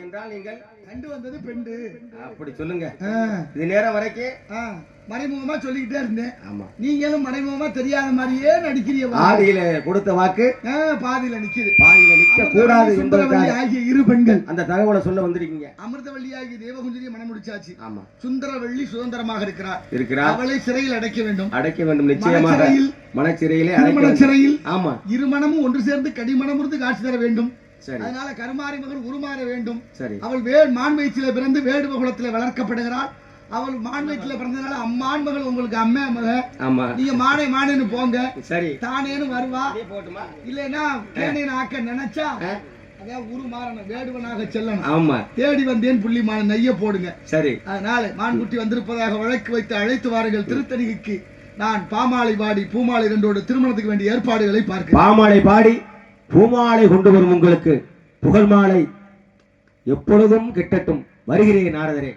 என்றால் நீங்கள் கண்டு வந்தது பெண்டு. அப்படி சொல்லுங்க. இது நேரம் வரைக்கும் மறைமுகமா சொல்லிக்கிட்டே இருந்தேன். ஆமா, நீங்களும் மறைமுகமா தெரியாத மாதிரியே நடிக்கிறீங்க. ஆதியில கொடுத்த வாக்கு பாதியில நிக்குது. பாதியில நிக்க கூடாது என்பதற்காக ஆகிய இரு பெண்கள் அந்த தகவலை சொல்ல வந்திருக்கீங்க. அமிர்தவல்லி ஆகிய தேவகுஞ்சரியை மனம் முடிச்சாச்சு. ஆமா, சுந்தரவள்ளி சுதந்திரமாக இருக்கிறார். அவளை சிறையில் அடைக்க வேண்டும். நிச்சயமாக மனச்சிறையிலே சிறையில். ஆமா, இருமணமும் ஒன்று சேர்ந்து கடிமணமுறுத்து காட்சி தர வேண்டும். அதனால கருமாரி மகள் உருமாற வேண்டும். அவள் மான் வயிற்றில பிறந்து வேடுவ குலத்தில் வளர்க்கப்படுகிறாள். அவள் மான் வயிற்றில பிறந்தனால அம்மான் மகள் உங்களுக்கு அம்மா மக. நீங்க மானே மானேன்னு போங்க. சரி, தானேன்னு வருவா. இல்லைன்னா தேனேன்னு ஆக்க நினைச்சா அதான் உருமாறணும், வேடுவனாக செல்லணும். ஆமா, தேடி வந்தேன் புள்ளிமான நெய்ய போடுங்க. சரி, அதனால மான்குட்டி வந்திருப்பதாக வழக்கு வைத்து அழைத்து வாருங்கள். திருத்தணிக்கு நான் பாமாலை பாடி பூமாலை இரண்டோடு திருமணத்துக்கு வேண்டிய ஏற்பாடுகளை பார்க்க. பாமாலை பாடி பூமாலை கொண்டு வரும் உங்களுக்கு புகழ் மாலை எப்பொழுதும் கிட்டட்டும். வருகிறேன் நாரதரே.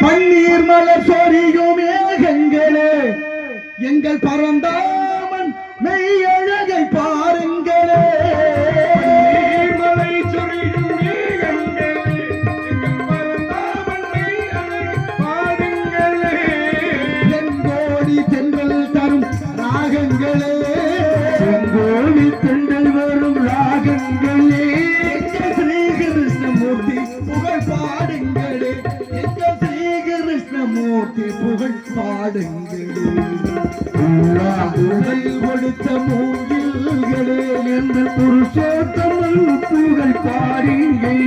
பன்னீர் மலர் சொரியும் மேகங்களே, எங்கள் பரந்தாமன் மெய்யழகை பாருங்களே. மலை சொரியும் மேகங்களே, எங்கள் பரந்தாமன் மெய்யழகை பாருங்களே. எங்கோடி தென்றல் தரும் ராகங்களே, எங்கோடி தென்றல் வரும் ராகங்களே. எங்கள் ஸ்ரீ கிருஷ்ணமூர்த்தி புகழ் பாடுங்களே, எங்கள் ஸ்ரீ கிருஷ்ணமூர்த்தி புகழ் பாடுங்களே. கொடுத்த மூங்கில்களே, எந்த புருஷோத்தமல் புகழ் பாடுங்கள்.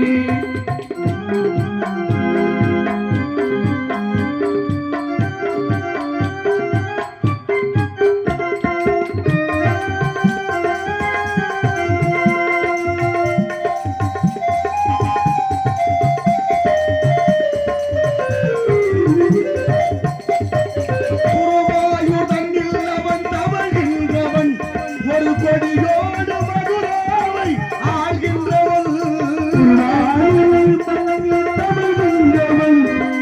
ஒரு கொடி